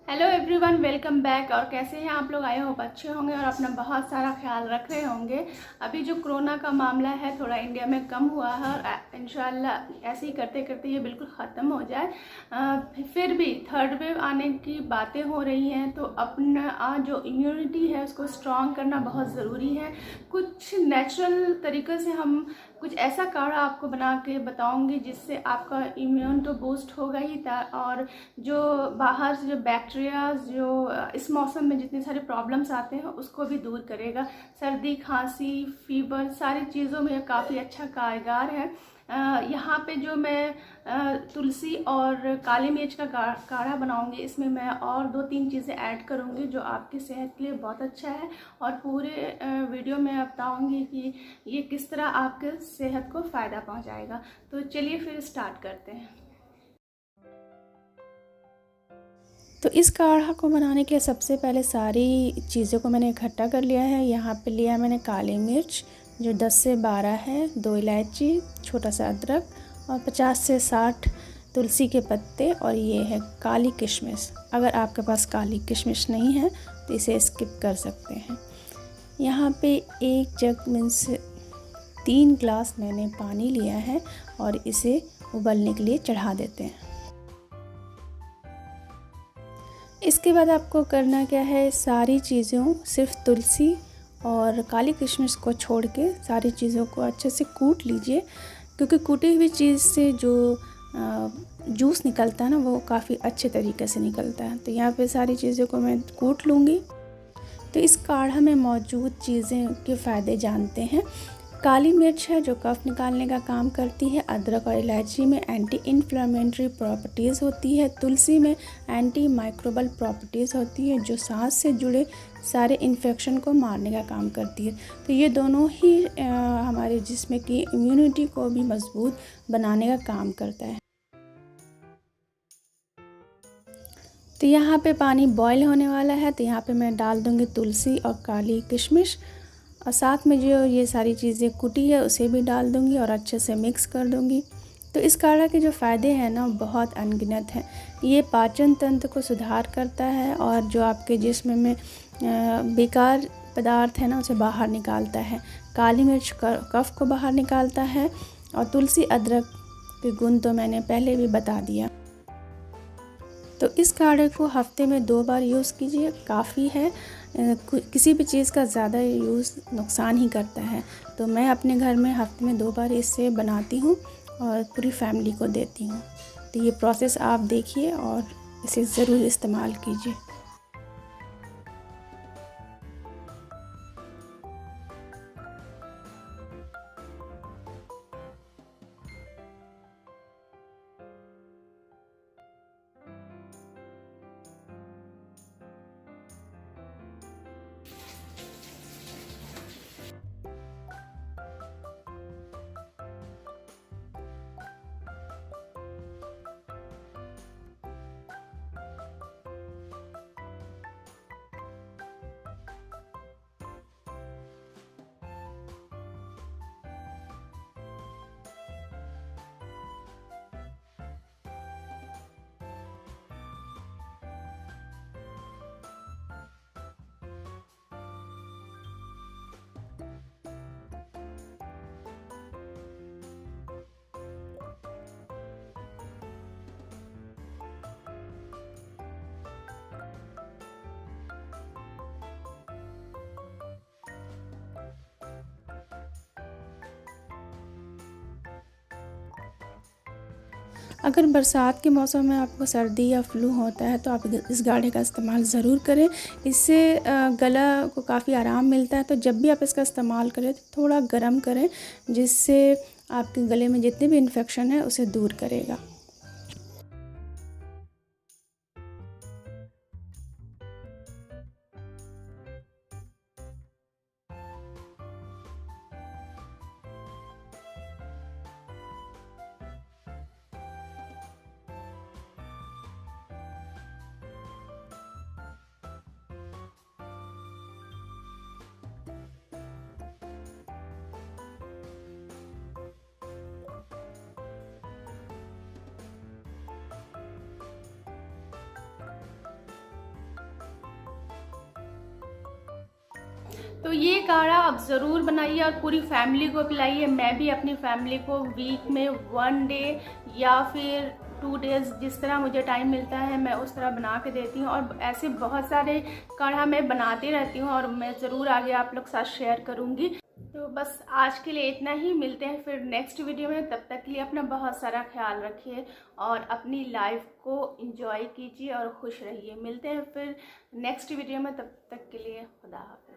Hello everyone, welcome back. और कैसे हैं आप लोग? आए होप अच्छे होंगे और अपना बहुत सारा ख्याल रख रहे होंगे। अभी जो कोरोना का मामला है थोड़ा इंडिया में कम हुआ है और इंशाल्लाह ऐसे ही करते करते ये बिल्कुल ख़त्म हो जाए। फिर भी थर्ड वेव आने की बातें हो रही हैं, तो अपना जो इम्यूनिटी है उसको स्ट्रॉन्ग करना बहुत ज़रूरी है। कुछ नेचुरल तरीक़े से हम कुछ ऐसा काढ़ा आपको बना के बताऊँगी जिससे आपका इम्यून तो बूस्ट होगा ही और जो बाहर से जो बैक्टीरियाज जो इस मौसम में जितने सारे प्रॉब्लम्स आते हैं उसको भी दूर करेगा। सर्दी, खांसी, फीवर सारी चीज़ों में काफ़ी अच्छा कारगर है। यहाँ पे जो मैं तुलसी और काली मिर्च का काढ़ा बनाऊंगी, इसमें मैं और 2-3 चीज़ें ऐड करूंगी जो आपकी सेहत के लिए बहुत अच्छा है। और पूरे वीडियो में बताऊंगी कि ये किस तरह आपके सेहत को फ़ायदा पहुंचाएगा। तो चलिए फिर स्टार्ट करते हैं। तो इस काढ़ा को बनाने के लिए सबसे पहले सारी चीज़ों को मैंने इकट्ठा कर लिया है। यहाँ पे लिया मैंने काली मिर्च जो 10 से 12 है, 2 इलायची, छोटा सा अदरक और 50 से 60 तुलसी के पत्ते, और ये है काली किशमिश। अगर आपके पास काली किशमिश नहीं है तो इसे स्किप कर सकते हैं। यहाँ पे 1 जग मीन्स 3 ग्लास मैंने पानी लिया है और इसे उबलने के लिए चढ़ा देते हैं। इसके बाद आपको करना क्या है, सारी चीज़ों सिर्फ तुलसी और काली किशमिश को छोड़ के सारी चीज़ों को अच्छे से कूट लीजिए, क्योंकि कूटी हुई चीज़ से जो जूस निकलता है ना वो काफ़ी अच्छे तरीके से निकलता है। तो यहाँ पे सारी चीज़ों को मैं कूट लूँगी। तो इस काढ़ा में मौजूद चीज़ें के फ़ायदे जानते हैं। काली मिर्च है जो कफ निकालने का काम करती है। अदरक और इलायची में एंटी इन्फ्लेमेटरी प्रॉपर्टीज़ होती है। तुलसी में एंटी माइक्रोबल प्रॉपर्टीज़ होती है जो सांस से जुड़े सारे इन्फेक्शन को मारने का काम करती है। तो ये दोनों ही हमारे जिस्म की इम्यूनिटी को भी मजबूत बनाने का काम करता है। तो यहाँ पे पानी बॉईल होने वाला है, तो यहाँ पे मैं डाल दूँगी तुलसी और काली किशमिश, और साथ में जो ये सारी चीज़ें कुटी है उसे भी डाल दूँगी और अच्छे से मिक्स कर दूँगी। तो इस काढ़ा के जो फ़ायदे हैं ना बहुत अनगिनत हैं। ये पाचन तंत्र को सुधार करता है और जो आपके जिस्म में बेकार पदार्थ है ना उसे बाहर निकालता है। काली मिर्च कफ को बाहर निकालता है और तुलसी अदरक के गुण तो मैंने पहले भी बता दिया। तो इस काढ़े को हफ्ते में 2 बार यूज़ कीजिए, काफ़ी है। किसी भी चीज़ का ज़्यादा यूज़ नुकसान ही करता है। तो मैं अपने घर में हफ्ते में 2 बार इसे बनाती हूँ और पूरी फैमिली को देती हूँ। तो ये प्रोसेस आप देखिए और इसे ज़रूर इस्तेमाल कीजिए। अगर बरसात के मौसम में आपको सर्दी या फ्लू होता है तो आप इस काढ़े का इस्तेमाल ज़रूर करें। इससे गला को काफ़ी आराम मिलता है। तो जब भी आप इसका इस्तेमाल करें तो थोड़ा गर्म करें, जिससे आपके गले में जितने भी इन्फेक्शन है उसे दूर करेगा। तो ये काढ़ा आप ज़रूर बनाइए और पूरी फैमिली को पिलाइए। मैं भी अपनी फैमिली को वीक में 1 डे या फिर 2 डेज़, जिस तरह मुझे टाइम मिलता है मैं उस तरह बना के देती हूँ। और ऐसे बहुत सारे काढ़ा मैं बनाती रहती हूँ और मैं ज़रूर आगे आप लोग साथ शेयर करूँगी। तो बस आज के लिए इतना ही, मिलते हैं फिर नेक्स्ट वीडियो में। तब तक के लिए अपना बहुत सारा ख्याल रखिए और अपनी लाइफ को एंजॉय कीजिए और खुश रहिए। मिलते हैं फिर नेक्स्ट वीडियो में, तब तक के लिए खुदा हाफ़िज़।